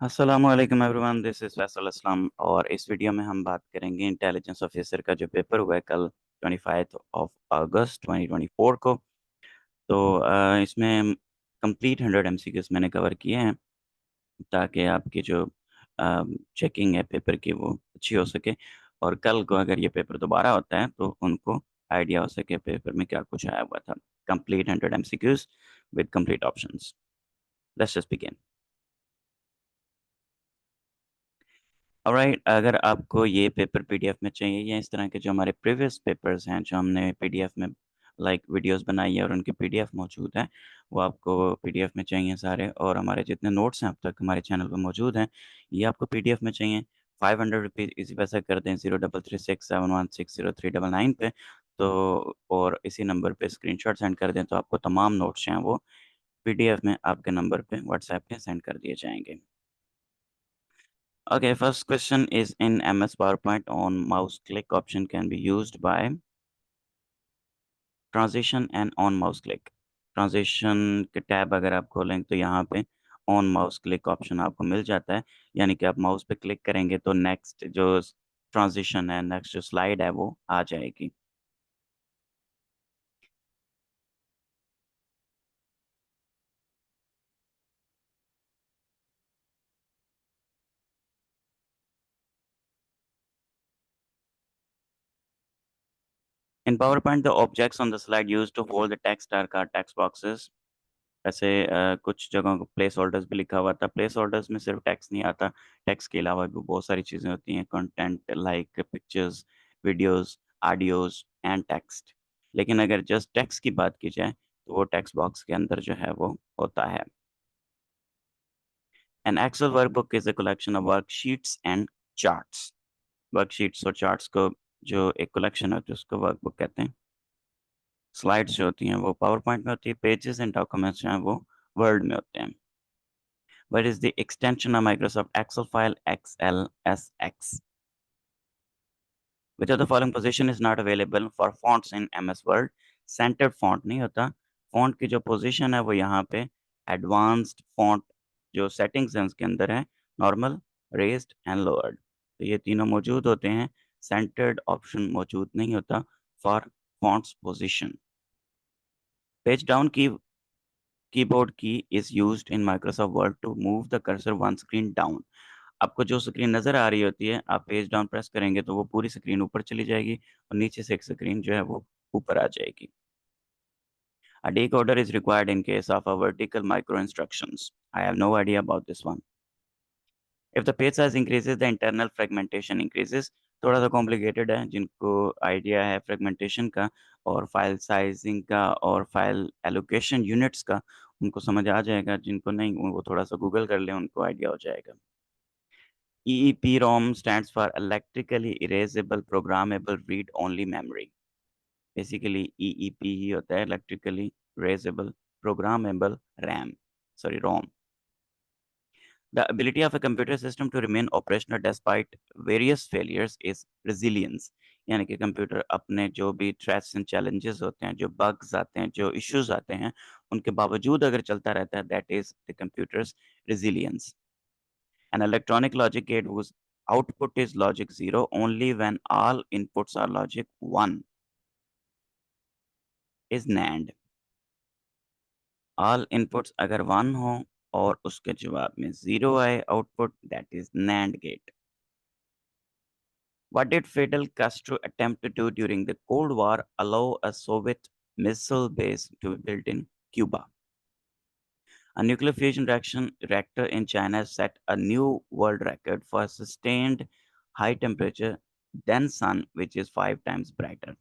अस्सलाम वालेकुम everyone, this is Faisal Aslam और इस वीडियो में हम बात करेंगे इंटेलिजेंस ऑफिसर का जो पेपर हुआ है कल 25 ऑफ अगस्त 2024 को। तो इसमें कंप्लीट 100 एमसीक्यूज मैंने कवर किए हैं ताकि आपकी जो चेकिंग है पेपर की वो अच्छी हो सके और कल को अगर ये पेपर दोबारा होता है तो उनको आइडिया हो सके पेपर में क्या कुछ आया हुआ था। Complete 100 MCQs with complete options. Let's just begin. Alright, अगर आपको ये पेपर पीडीएफ में चाहिए या इस तरह के जो हमारे प्रीवियस पेपर्स हैं जो हमने पीडीएफ में लाइक वीडियोस बनाई है और उनकी पीडीएफ मौजूद है, वो आपको पीडीएफ में चाहिए सारे, और हमारे जितने नोट्स हैं अब तक हमारे चैनल पर मौजूद हैं, ये आपको पीडीएफ में चाहिए। 500 रुपीज़ इसी पैसा कर दें 0336716039 पे, तो और इसी नंबर पे स्क्रीनशॉट सेंड कर दें तो आपको तमाम नोट्स हैं वो पीडीएफ में आपके नंबर पे व्हाट्सएप पे सेंड कर दिए जाएंगे। Okay, first question is in MS PowerPoint on mouse click option can be used by transition and on mouse click. Transition के टैब अगर आप खोलें तो यहाँ पे ऑन माउस क्लिक ऑप्शन आपको मिल जाता है, यानी कि आप माउस पे क्लिक करेंगे तो नेक्स्ट जो ट्रांजिशन है, नेक्स्ट जो स्लाइड है वो आ जाएगी। In PowerPoint, the objects on the slide used to hold the text are called text boxes. ऐसे कुछ जगहों को प्लेस होल्डर्स भी लिखा हुआ था। प्लेस होल्डर्स में सिर्फ टेक्स्ट नहीं आता, टेक्स्ट के अलावा भी बहुत सारी चीज़ें होती हैं, content like pictures, videos, audios and text. लेकिन अगर जस्ट टेक्स्ट की बात की जाए तो वो टेक्स्ट बॉक्स के अंदर जो है वो होता है। An Excel workbook is a collection of worksheets and charts. Worksheets और चार्ट्स को जो एक कलेक्शन होती है उसको वर्कबुक कहते हैं। स्लाइड्स जो होती हैं वो पावर पॉइंट में होती है, पेजेस एंड डॉक्यूमेंट्स जो हैं वो वर्ड में होते हैं। What is the extension of Microsoft Excel file XLSX? Which of the following position is not available for fonts in MS Word? Centered font नहीं होता, font की जो position है वो यहाँ पे advanced font जो settings हैं उसके अंदर है normal, raised and lowered। तो ये तीनों मौजूद होते हैं, centered option मौजूद नहीं होता for fonts position। Page down keyboard key is used in Microsoft Word to move the cursor one screen down। आपको जो स्क्रीन नज़र आ रही होती है, आप पेज डाउन प्रेस करेंगे तो वो पूरी स्क्रीन ऊपर चली जाएगी और नीचे से एक स्क्रीन जो है वो ऊपर आ जाएगी। A decoder is required in case of a vertical micro instructions. I have no idea about this one. If the page size increases, the internal fragmentation increases। थोड़ा सा कॉम्प्लिकेटेड है, जिनको आइडिया है फ्रेगमेंटेशन का और फाइल साइजिंग का और file allocation units का उनको समझ आ जाएगा, जिनको नहीं वो थोड़ा सा गूगल कर लें, उनको आइडिया हो जाएगा। EEPROM stands for Electrically Erasable Programmable Read-Only Memory। Basically EEP ही होता है Electrically Erasable Programmable ROM। The ability of a computer system to remain operational despite various failures is resilience। यानी कि कंप्यूटर अपने जो भी थ्रेट्स एंड चैलेंजेस होते हैं, जो बग्स आते हैं, जो इश्यूज आते हैं, उनके बावजूद अगर चलता रहता है, that is the computers resilience। An electronic logic gate whose output is logic 0 only when all inputs are logic 1 is NAND। All inputs अगर 1 हो और उसके जवाब में 0 आए output, that is NAND gate। What did Fidel Castro attempt to do during the Cold War allow a Soviet missile base to be built in Cuba? A nuclear fusion reactor in China set a new world record for sustained high temperature than sun, which is 5 times brighter।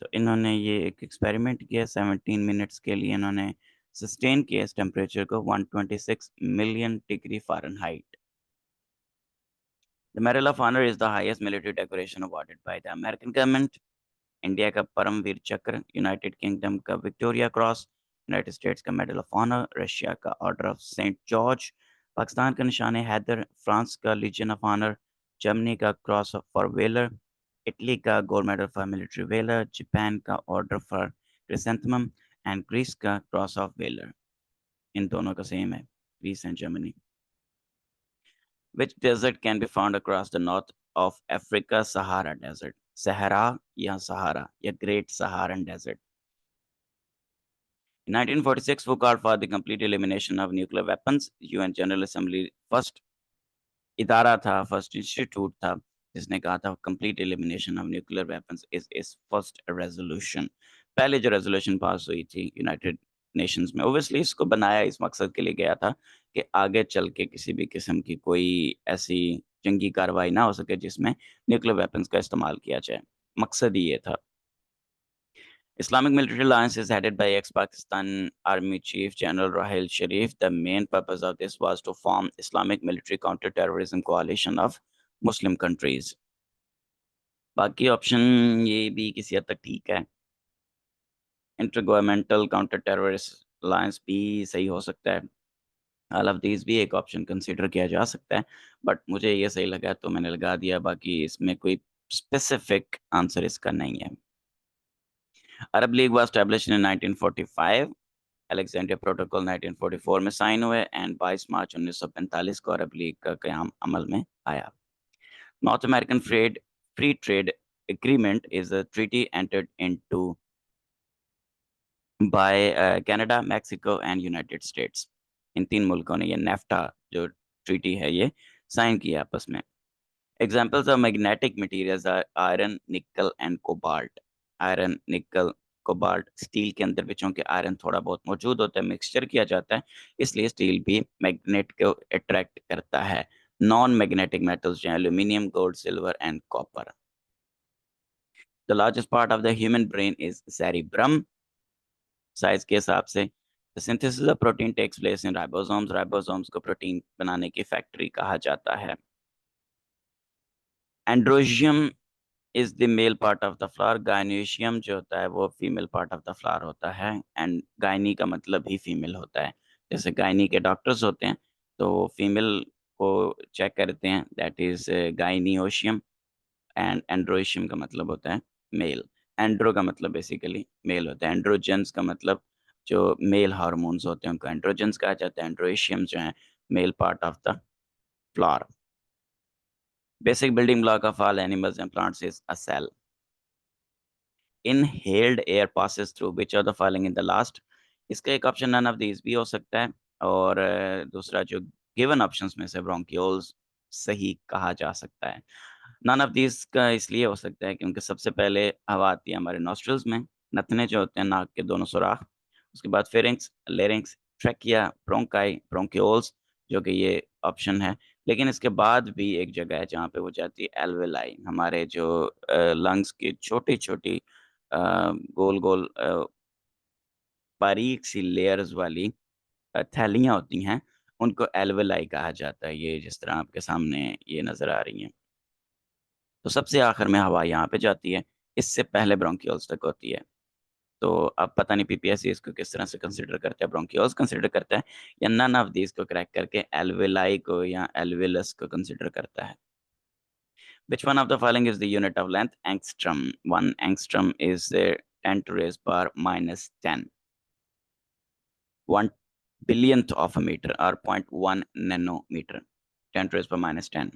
तो इन्होंने ये एक experiment किया, 17 minutes के लिए इन्होंने sustain किया इस टेम्परेचर को 126 million degree Fahrenheit. The medal of honour is the highest military decoration awarded by the American government. India का परमवीर चक्र, यूनाइटेड किंगडम का विक्टोरिया क्रॉस, यूनाइटेड स्टेट्स का मेडल ऑफ ऑनर, रशिया का order of Saint George, Pakistan का Nishan Haider, France का legion of honour, Germany का cross for valour, Italy का gold medal for military valour, Japan का order for chrysanthemum and Greece का cross of valour. इन दोनों का सेम है, Greece and Germany. Which desert can be found across the north of Africa? Sahara Desert. Sahara या Sahara या Great Saharan Desert. In 1946, who called for the complete elimination of nuclear weapons? UN General Assembly first इदारा था, first institute था जिसने कहा था complete elimination of nuclear weapons is first resolution. पहले जो रेजोल्यूशन पास हुई थी यूनाइटेड नेशंस में, ओब्वियसली इसको बनाया इस मकसद के लिए गया था कि आगे चल के किसी भी किस्म की कोई ऐसी जंगी कार्रवाई ना हो सके जिसमें न्यूक्लियर वेपन्स का इस्तेमाल किया जाए। मकसद ही ये था। Islamic military alliance is headed by ex-Pakistan Army Chief General Rahil Sharif. The main purpose of this was to form Islamic military counter-terrorism coalition of Muslim countries. बाकी ऑप्शन ये भी किसी हद तक ठीक है। इंटरगवर्नमेंटल काउंटर टेररिस्ट अलायंस भी सही हो सकता है। ऑल ऑफ दीज भी एक ऑप्शन कंसीडर किया जा सकता है, बट मुझे ये सही लगा तो मैंने लगा दिया। बाकी इसमें कोई स्पेसिफिक आंसर इसका नहीं है। Arab League was established in 1945। Alexandria protocol 1944 में साइन हुए एंड 22 मार्च 1945 को अरब लीग का क़याम अमल में आया। North American free trade agreement is a treaty entered into by Canada, Mexico and United States. इन तीन मुल्कों ने ये नेफ्टा जो ट्रीटी है ये साइन किया आपस में। Examples of magnetic materials are iron, nickel and cobalt. Iron, निकल, कोबाल्ट, स्टील के अंदर भी चूंकि आयरन थोड़ा बहुत मौजूद होता है, मिक्सचर किया जाता है, इसलिए स्टील भी मैग्नेट को अट्रैक्ट करता है। नॉन मैग्नेटिक मेटल्स जो aluminium, gold, silver and copper. The largest part of the human brain is cerebrum. Size के हिसाब से the synthesis of protein takes place in ribosomes. Ribosomes को प्रोटीन बनाने की फैक्ट्री कहा जाता है। Androecium is the male part of the flower. Gynoecium जो होता है वो female part of the flower होता है, एंड गायनी का मतलब ही फीमेल होता है। जैसे गायनी के डॉक्टर्स होते हैं तो फीमेल को चेक करते हैं, दैट इज गायनियोशियम, एंड एंड्रोशियम का मतलब होता है मेल। एंड्रो का मतलब बेसिकली मेल होता है। एंड्रोजेंस का मतलब जो मेल हार्मोन्स होते हैं उनको एंड्रोजेंस कहा जाता है। एंड्रोशियम जो है mail part of the flower. Basic building block of all animals and plants is a cell. Inhaled air passes through which of the following in the last? इसका एक ऑप्शन नन ऑफ दीज भी हो सकता है, और दूसरा जो given options में से ब्रोंकियोल्स सही कहा जा सकता है। नन ऑफ दीज का इसलिए हो सकता है क्योंकि सबसे पहले हवा आती है हमारे नॉस्ट्रल्स में, नथने जो होते हैं नाक के दोनों सुराख, उसके बाद pharynx, larynx, trachea, bronchi, bronchioles, जो कि ये ऑप्शन है। लेकिन इसके बाद भी एक जगह है जहाँ पे वो जाती है एल्वेलाई, हमारे जो लंग्स की छोटी छोटी गोल गोल बारीक सी लेयर्स वाली थैलियाँ होती हैं, उनको एल्वेलाई कहा जाता है। ये जिस तरह आपके सामने ये नज़र आ रही हैं। तो सबसे आखिर में हवा यहाँ पे जाती है, इससे पहले ब्रोंकियोल्स तक होती है। तो अब पता नहीं पीपीएससी इसको किस तरह से कंसीडर करता है, ब्रोंकियोल्स कंसीडर करता है या नन ऑफ दीज को क्रैक करके एल्वेलाई को या एल्वेलस को कंसीडर करता है। Which one of the following is the unit of length? Angstrom. 1 angstrom is 10 to raise power minus 10. 1 billionth of a meter or 0.1 nanometer. 10 to raise power minus 10.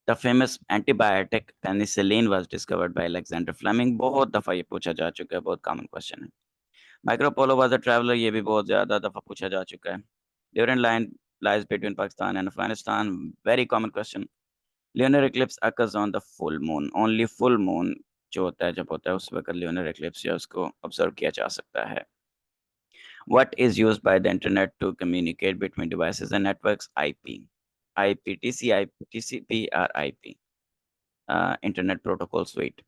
The famous antibiotic penicillin was discovered by Alexander Fleming. बहुत दफ़ा ये पूछा जा चुका है, बहुत common question है। माइक्रो पोलो वाज अ ट्रैवलर, ये भी बहुत ज़्यादा दफ़ा पूछा जा चुका है। Durand line lies between Pakistan and Afghanistan. Very common question. Lunar eclipse occurs on the full moon. Only full moon जो होता है जब होता है उस वक्त lunar eclipse या उसको observe किया जा सकता है। What is used by the internet to communicate between devices and networks? IP. IP, TCP, TCP or IP. Internet Protocol Suite.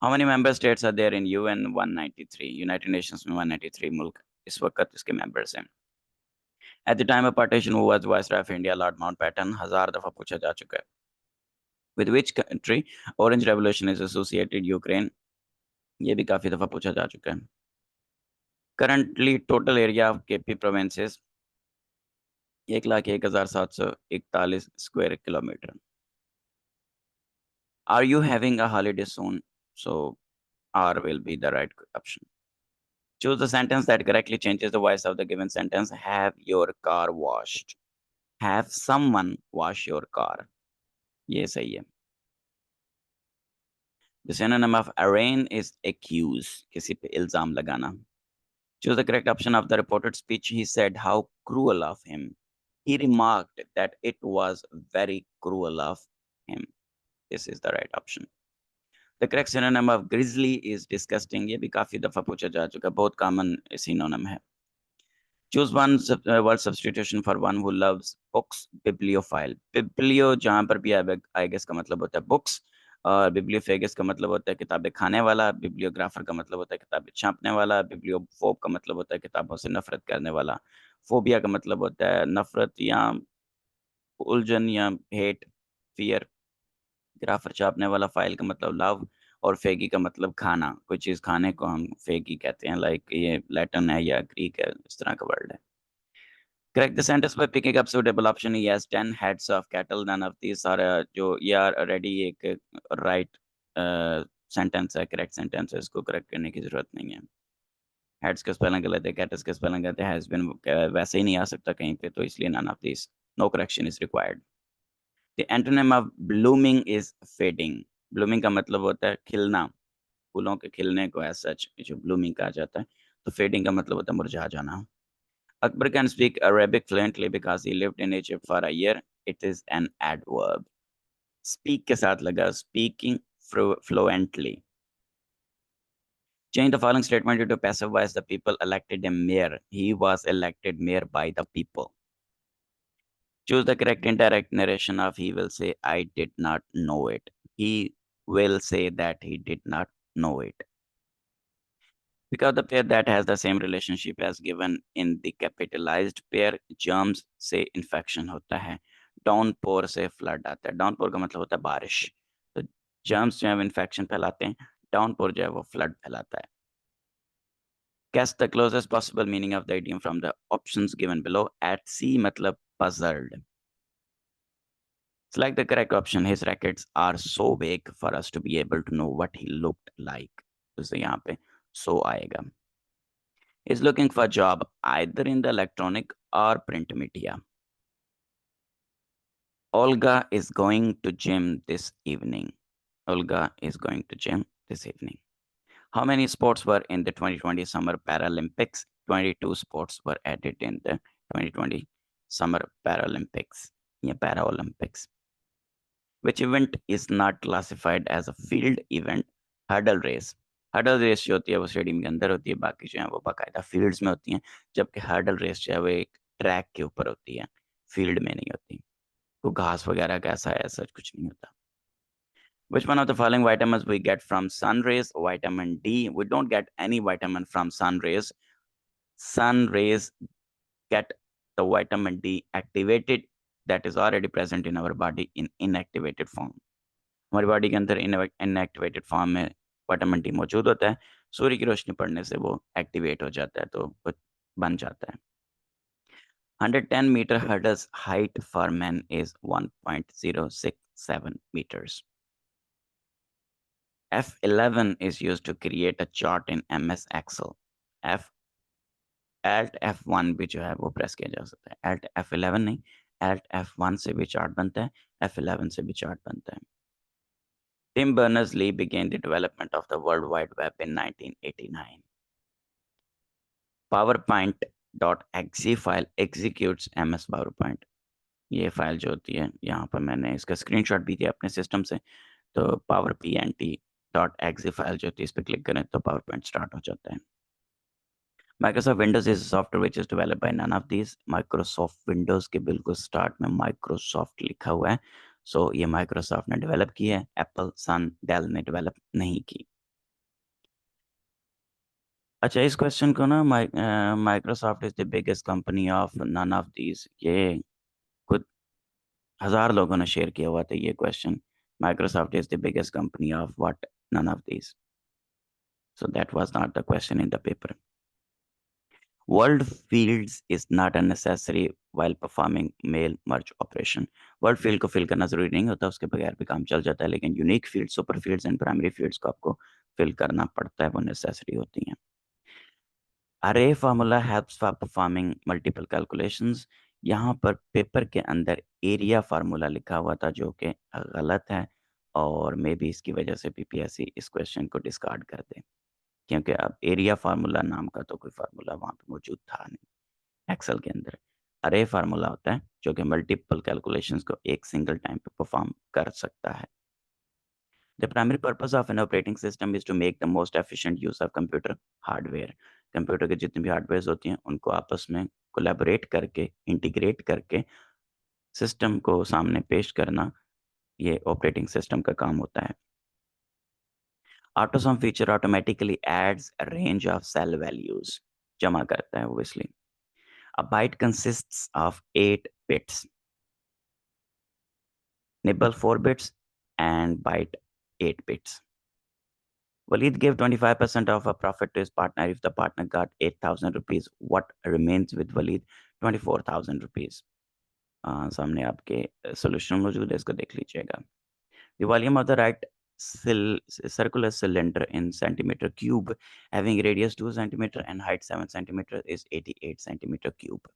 How many member states are there in UN? 193. United Nations में 193 मुल्क इस वक्त इसके members हैं। At the time of partition, who was Viceroy of India? Lord Mountbatten. 1000 दफा पूछा जा चुका है। With which country Orange Revolution is associated? Ukraine. ये भी काफी दफा पूछा जा चुका है। Currently total area of KP provinces 1,01,741 square kilometer. Are you having a holiday soon? So R will be the right option. Choose the sentence that correctly changes the voice of the given sentence. Have your car washed. have someone wash your car, ये सही है. The synonym of arraign is accuse, किसी पे इल्जाम लगाना. Choose the correct option of the reported speech. He said how cruel of him. He remarked that it was very cruel of him. This is the right option. The correct synonym of grizzly is disgusting. ये भी काफी दफा पूछा जा चुका है, बहुत common synonym है. Choose one word substitution for one who loves books. Bibliophile. Biblio जहाँ पर भी I guess का मतलब होता है books, और bibliophagus का मतलब होता है किताबें खाने वाला, bibliographer का मतलब होता है किताबें छापने वाला, bibliophobe का मतलब होता है किताबों से नफरत करने वाला, phobia का मतलब होता है नफरत या उलझन या हेट, फियर. ग्राफर छापने वाला, फाइल का मतलब लव, और फेगी का मतलब खाना. कोई चीज खाने को हम फेगी कहते हैं, लाइक ये लैटिन है या ग्रीक है, इस तरह का वर्ड है. Correct the sentence by picking up suitable option. He has 10 heads of cattle. None of these are जो ये are already एक right sentence है, correct sentence है, इसको correct करने की जरूरत नहीं है. Heads का spelling गलत है, cattle का spelling गलत है, has been वैसे ही नहीं आ सकता कहीं पे, तो इसलिए none of these. No correction is required. The antonym of blooming is fading. Blooming का मतलब होता है खिलना, फूलों के खिलने को as such जो blooming कहा जाता है. तो fading का मतलब होता है मुरझा जाना. Akbar can speak Arabic fluently because he lived in Egypt for a year. It is an adverb. Speak के साथ लगा, speaking fluently. Change the following statement into passive voice. The people elected him mayor. He was elected mayor by the people. Choose the correct indirect narration of he will say, I did not know it. He will say that he did not know it. Because the pair that has the same relationship as given in the capitalized pair, germs से infection होता है, downpour से flood आता है. downpour का मतलब होता है बारिश, तो germs जो है infection फैलाते हैं, downpour जो है वो flood फैलाता है. Guess the closest possible meaning of the idiom from the options given below. At sea मतलब puzzled. Select the correct option. His rackets are so big for us to be able to know what he looked like. तो यहाँ पे so आएगा. Is looking for a job either in the electronic or print media. Olga is going to gym this evening. Olga is going to gym this evening. How many sports were in the 2020 Summer Paralympics? 22 sports were added in the 2020 Summer Paralympics. Yeah, Paralympics. Which event is not classified as a field event? Hurdle race. Hurdle race जो होती है वो stadium के अंदर होती है, बाकी जो है वो बाकायदा फील्ड्स में होती हैं, जबकि हर्डल रेस जो है वो एक ट्रैक के ऊपर होती है, फील्ड में नहीं होती. तो घास वगैरह का ऐसा कुछ नहीं होता. Which one of the following vitamins we get from sun rays? Vitamin D. We don't get any vitamin from sun rays. Sun rays get the vitamin D activated, that is already present in our body in inactivated form. हमारी body के अंदर inactivated form में vitamin D मौजूद होता है, सूर्य की रोशनी पड़ने से वो एक्टिवेट हो जाता है, तो वो बन जाता है. 110 meter hurdles height for men is 1.067 meters. F11 is used to create a chart in MS Excel. Alt F1 भी जो है वो प्रेस किया जा सकता है. Alt F11 नहीं, Alt F1 से भी चार्ट बनता है, F11 से भी चार्ट बनता है. Tim Berners-Lee began the development of the World Wide Web in 1989. PowerPoint.exe file executes MS PowerPoint. ये फाइल जो होती है, यहाँ पर मैंने इसका स्क्रीनशॉट भी दिया अपने सिस्टम से, तो PowerPnt.exe फाइल जो होती है, इस पर क्लिक करें तो PowerPoint स्टार्ट हो जाता है. Microsoft Windows is a software which is developed by none of these. Microsoft Windows के बिल्कुल स्टार्ट में Microsoft लिखा हुआ है, सो ये Microsoft ने डेवलप की है, Apple, Sun, Dell ने डेवलप नहीं की. अच्छा, इस क्वेश्चन को ना Microsoft is the biggest company of none of these, ये खुद 1000 लोगों ने शेयर किया हुआ था ये question. Microsoft is the biggest company of what? None of these. So that was not the question in the paper. World fields is not a necessary while performing mail merge operation. World field को fill करना जरूरी नहीं होता, उसके बगैर भी काम चल जाता है, लेकिन unique field, super fields and primary fields को आपको फिल करना पड़ता है, वो नेसेसरी होती हैं. Array formula helps for performing multiple calculations. यहाँ पर पेपर के अंदर एरिया फार्मूला लिखा हुआ था जो कि गलत है, और मे बी इसकी वजह से पीपीएससी इस क्वेश्चन को डिस्कार्ड कर दे, क्योंकि अब एरिया फार्मूला नाम का तो कोई फार्मूला वहाँ पे मौजूद था नहीं। एक्सेल के अंदर अरे फार्मूला होता है जो कि मल्टीपल कैलकुलेशंस को एक सिंगल टाइम पे परफॉर्म कर सकता है। The primary purpose of an operating system is to make the most efficient use of computer hardware. Computer के जितने भी हार्डवेयर होती हैं उनको आपस में कोलैबोरेट करके, इंटीग्रेट करके सिस्टम को सामने पेश करना, ये ऑपरेटिंग सिस्टम का काम होता है। AutoSum feature automatically adds a range of cell values, जमा करता है obviously. A byte consists of 8 bits, nibble 4 bits and byte 8 bits. Waleed gave 25% of a profit to his partner. If the partner got 8,000 rupees, what remains with Waleed? 24,000 rupees. सामने आपके solution मौजूद है, इसको देख लीजिएगा. The volume of the right circular cylinder in centimeter cube having radius 2 centimeter and height 7 centimeter is 88 centimeter cube.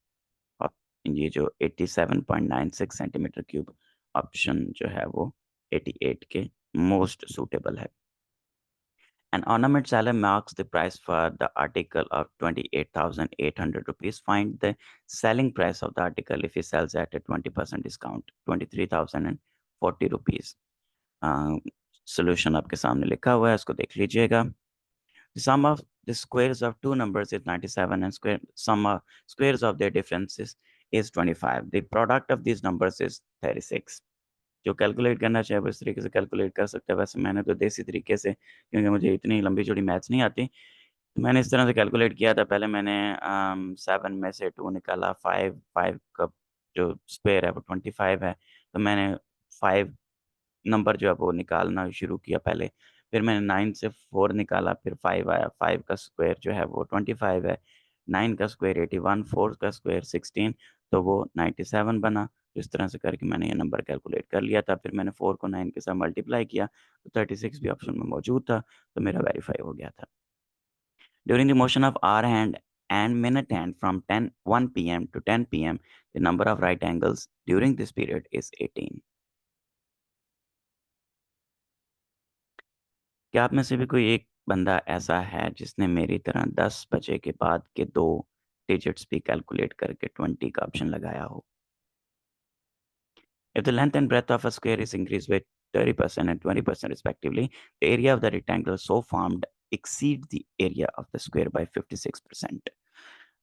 और ये जो 87.96 सेंटीमीटर क्यूब ऑप्शन जो है वो 88 के मोस्ट सूटेबल है. An ornament seller marks the price for the article of 28,800 rupees. Find the selling price of the article if he sells at a 20% discount, 23,040 rupees. Solution आपके सामने लिखा हुआ है, इसको देख लीजिएगा. The sum of the squares of two numbers is 97 and sum of squares of their differences is 25. The product of these numbers is 36. जो calculate करना चाहे वो इस तरीके से कैलकुलेट कर सकते हैं. वैसे मैंने तो देसी तरीके से, क्योंकि मुझे इतनी लंबी चौड़ी मैथ्स नहीं आती, तो मैंने इस तरह से कैलकुलेट किया था. पहले मैंने 7 में से 2 निकाला, 5 का जो स्क्वायर है वो 25 है, तो मैंने 5 नंबर जो है वो निकालना शुरू किया पहले. फिर मैंने 9 से 4 निकाला, फिर 5 आया. 5 का स्क्वायर जो है वो 25 है, 9 का स्क्वायर 81, 4 का स्क्वायर 16, तो वो 97 बना. तो इस तरह से करके मैंने ये नंबर कैलकुलेट कर लिया था. फिर मैंने 4 को 9 के साथ मल्टीप्लाई किया, तो 36 भी ऑप्शन में मौजूद था, तो मेरा वेरीफाई हो गया था. During the motion of hour hand and minute hand from 1 p.m. to 10 p.m., the number of right angles during this period is 18. क्या आप में से भी कोई एक बंदा ऐसा है जिसने मेरी तरह 10 बजे के बाद के 2 डिजिट्स भी कैलकुलेट करके 20 का ऑप्शन लगाया हो? If the length and breadth of a square is increased by 30% and 20% respectively, the area of the rectangle so formed exceeds the area of the square by 56%.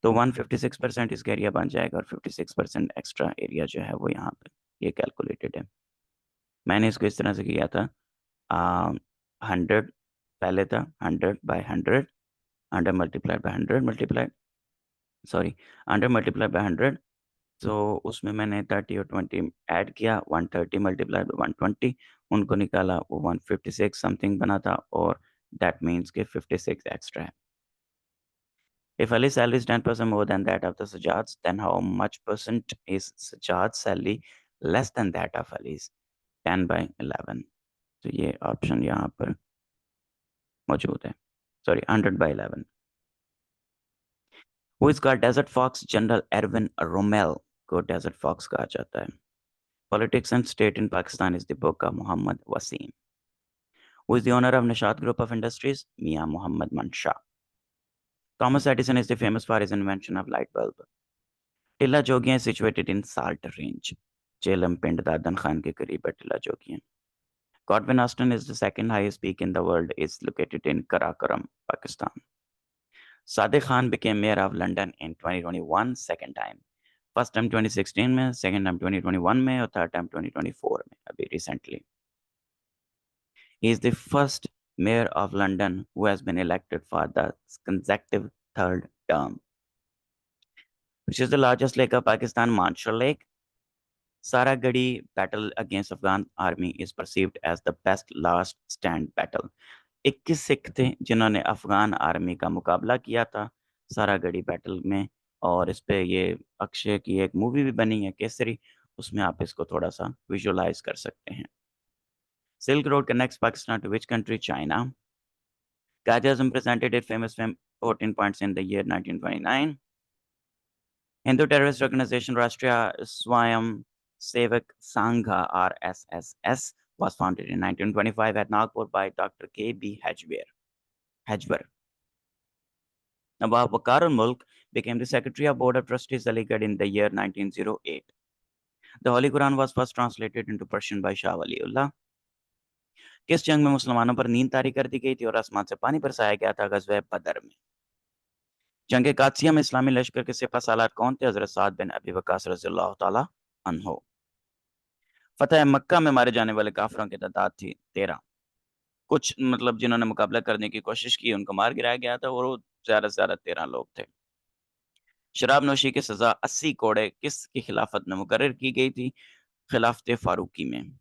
तो 156% इसका एरिया बन जाएगा और 56% एक्स्ट्रा एरिया जो है वो यहाँ पे ये कैलकुलेटेड है. मैंने इसको इस तरह से किया था. 100 पहले था, 100 multiplied by 100 multiplied, sorry 100 multiplied by 100. तो उसमें मैंने 30 और 20 ऐड किया, 130 मल्टीप्लाइड बाय 120, उनको निकाला, वो 156 समथिंग बना था, और दैट मीन्स के 56 एक्स्ट्रा है. If Ali's salary is 10% more than that of the Sajad's, then how much percent is Sajad's salary less than that of Ali's? 10 by 11. तो ये ऑप्शन यहाँ पर मौजूद है, sorry 100 by 11. Who is called Desert Fox? General Erwin Rommel को Desert Fox कहा जाता है. Politics and State in Pakistan is the book of Muhammad Wasim. Who is the owner of Nishat Group of Industries? Mia Muhammad Mansha. Thomas Edison is the famous for his invention of light bulb. Tilla Jogian is situated in Salt Range. Jhelum Pind Dadan Khan के करीब है Tilla Jogian. Godwin Austen is the second highest peak in the world, is located in Karakoram, Pakistan. Sadiq Khan became mayor of London in 2021 second time. First time 2016 में, second time 2021 में, और third time 2024 में, अभी recently. He is the first mayor of London who has been elected for the consecutive third term. Which is the largest lake of Pakistan? Manshar Lake. Saragadi battle against Afghan army is perceived as the best last stand battle. 21 Sikh थे जिन्होंने Afghan army का मुकाबला किया था Saragarhi battle में, और इस पे ये अक्षय की एक मूवी भी बनी है केसरी, उसमें आप इसको थोड़ा सा विजुअलाइज कर सकते हैं. Silk road connects Pakistan to which country? China. Quaid Azam presented its famous film 14 Points in the year 1929. Hindu terrorist organization Rashtriya Swayam Sevak Sangha RSSS was founded in 1925 at Nagpur by Dr. K.B. Hajwar. Nawab Wakarul Mulk became the Secretary of Board of Trustees Aligarh in the year 1908. The Holy Quran was first translated into Persian by Shah Waliullah. किस जंग में मुसलमानों पर नींद तारी कर दी गई थी और आसमान से पानी बरसाया गया था? गज़वे बदर में। जंग कादसिया में इस्लामी लश्कर के सिपह सालार कौन थे? हज़रत साद बिन अबी वक़ास रज़ियल्लाहु ताला अन्हु। फतह मक्का में मारे जाने वाले काफिरों की तादाद थी 13। कुछ मतलब जिन्होंने मुकाबला करने की कोशिश की उनको मार गिराया गया था और वो ज़्यादा से ज़्यादा 13 लोग थे। शराब नोशी की सज़ा 80 कोड़े किसकी खिलाफत में मुकर्रर की गई थी? खिलाफत फारूकी में।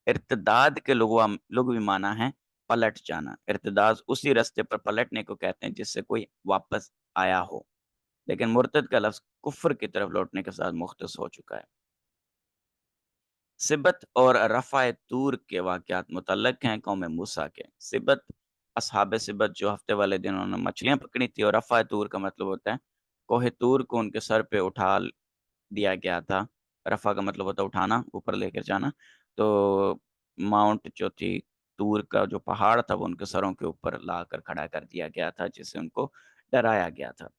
इर्तिदाद के लुग़वी माना है पलट जाना। इर्तिदाद उसी रास्ते पर पलटने को कहते हैं जिससे कोई वापस आया हो। लेकिन मुर्तद का लफ्ज़ कुफ्र की तरफ लौटने के साथ मुख्तस हो चुका है। सिबत और रफ़ाए तूर के वाक़यात मुतल्लक़ हैं कौम मूसा के। सिबत असहाबे सिबत जो हफ़्ते वाले दिन उन्होंने मछलियाँ पकड़ी थी और रफ़ाए तूर का मतलब होता है कोहे तूर को उनके सर पे उठा दिया गया था। रफ़ा का मतलब होता है उठाना, ऊपर लेकर जाना। तो माउंट जो थी, तूर का जो पहाड़ था वो उनके सरों के ऊपर लाकर खड़ा कर दिया गया था जिससे उनको डराया गया था।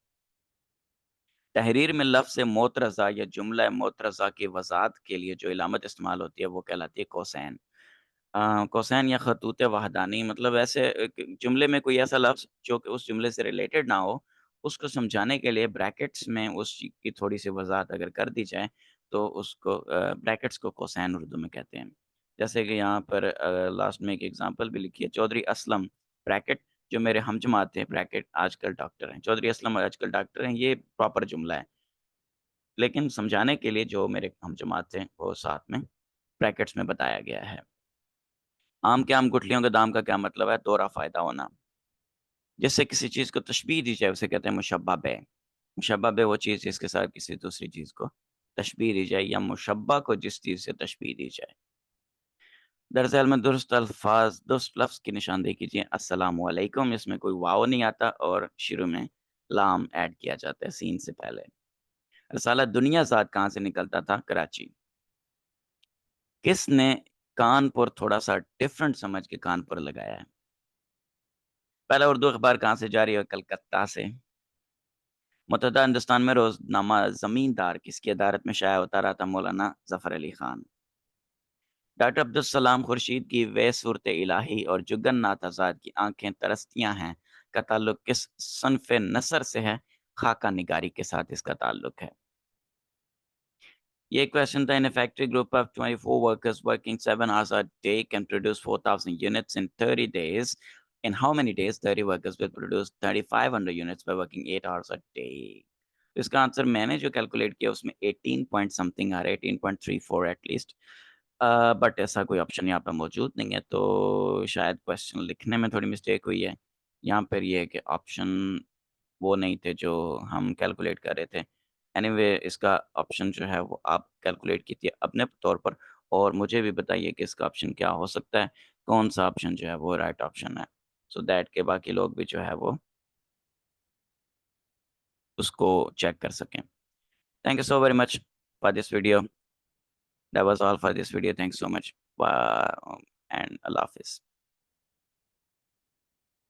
तहरीर में लफ्ज़ मोतरज़ा या जुमला मोतरज़ा की वज़ाहत के लिए जो इलामत इस्तेमाल होती है वो कहलाती है कोसैन। कोसैन या ख़तूत वहदानी मतलब ऐसे जुमले में कोई ऐसा लफ्ज़ जो कि उस जुमले से रिलेटेड ना हो, उसको समझाने के लिए ब्रैकेट्स में उस चीज़ की थोड़ी-सी वज़ाहत अगर कर दी जाए, तो उसको ब्रैकेट्स को कोसैन उर्दू में कहते हैं। जैसे कि यहाँ पर लास्ट में एक एग्ज़ाम्पल भी लिखी है, चौधरी असलम ब्रैकेट जो मेरे हमजमात थे ब्रैकेट आजकल डॉक्टर हैं। चौधरी असलम आजकल डॉक्टर हैं, ये प्रॉपर जुमला है। लेकिन समझाने के लिए जो मेरे हमजमात थे, वो साथ में ब्रैकेट्स में बताया गया है। आम के आम गुठलियों के दाम का क्या मतलब है? दोहरा फ़ायदा होना। जिससे किसी चीज़ को तशबीह दी जाए उसे कहते हैं मुशब्बह बे। मुशब्बह बे वो चीज़ जिसके साथ किसी दूसरी चीज़ को तशबीह दी जाए या मुशब्बह को जिस चीज़ से तशबीह दी जाए। दरअसल में दुरुस्त लफ्ज़ की निशानदेही कीजिए अस्सलामु अलैकुम इसमें कोई वाव नहीं आता और शुरू में लाम ऐड किया जाता है सीन से पहले। रसाला दुनिया ज़ात कहाँ से निकलता था? कराची। किसने कानपुर थोड़ा-सा डिफरेंट समझ के कानपुर लगाया है? पहला उर्दू अखबार कहाँ से जारी है? कलकत्ता से। मुत्तहदा हिंदुस्तान में रोज़नामा ज़मींदार किसकी अदालत में शाया होता रहा था? मौलाना ज़फ़र अली ख़ान। डॉक्टर अब्दुल सलाम खुर्शीद की वे सूरत इलाही और जुगन्नाथ आज़ाद की आँखें तरसतियाँ हैं का ताल्लुक किस सन्फ़ नसर से है? खाका निगारी के साथ इसका ताल्लुक है। ये क्वेश्चन था in a factory group of 24 workers working 7 hours a day can produce 4,000 units in 30 days. In how many days 30 workers will produce 3,500 units by working 8 hours a day? तो इसका आंसर मैंने जो कैलकुलेट किया उसमें 18 point something आ रहा है 18.34 at least but ऐसा कोई ऑप्शन यहाँ पे मौजूद नहीं है तो शायद क्वेश्चन लिखने में थोड़ी मिस्टेक हुई है यहाँ पर ये है कि ऑप्शन वो नहीं थे जो हम कैलकुलेट कर रहे थे। एनीवे इसका ऑप्शन जो है वो आप कैलकुलेट कीजिए अपने तौर पर और मुझे भी बताइए कि इसका ऑप्शन क्या हो सकता है, कौन-सा ऑप्शन जो है वो राइट ऑप्शन है। सो दैट कि बाकी लोग भी जो है वो उसको चेक कर सकें। Thank you so very much for this video. That was all for this video. Thanks so much and अल्लाह हाफ़िज़।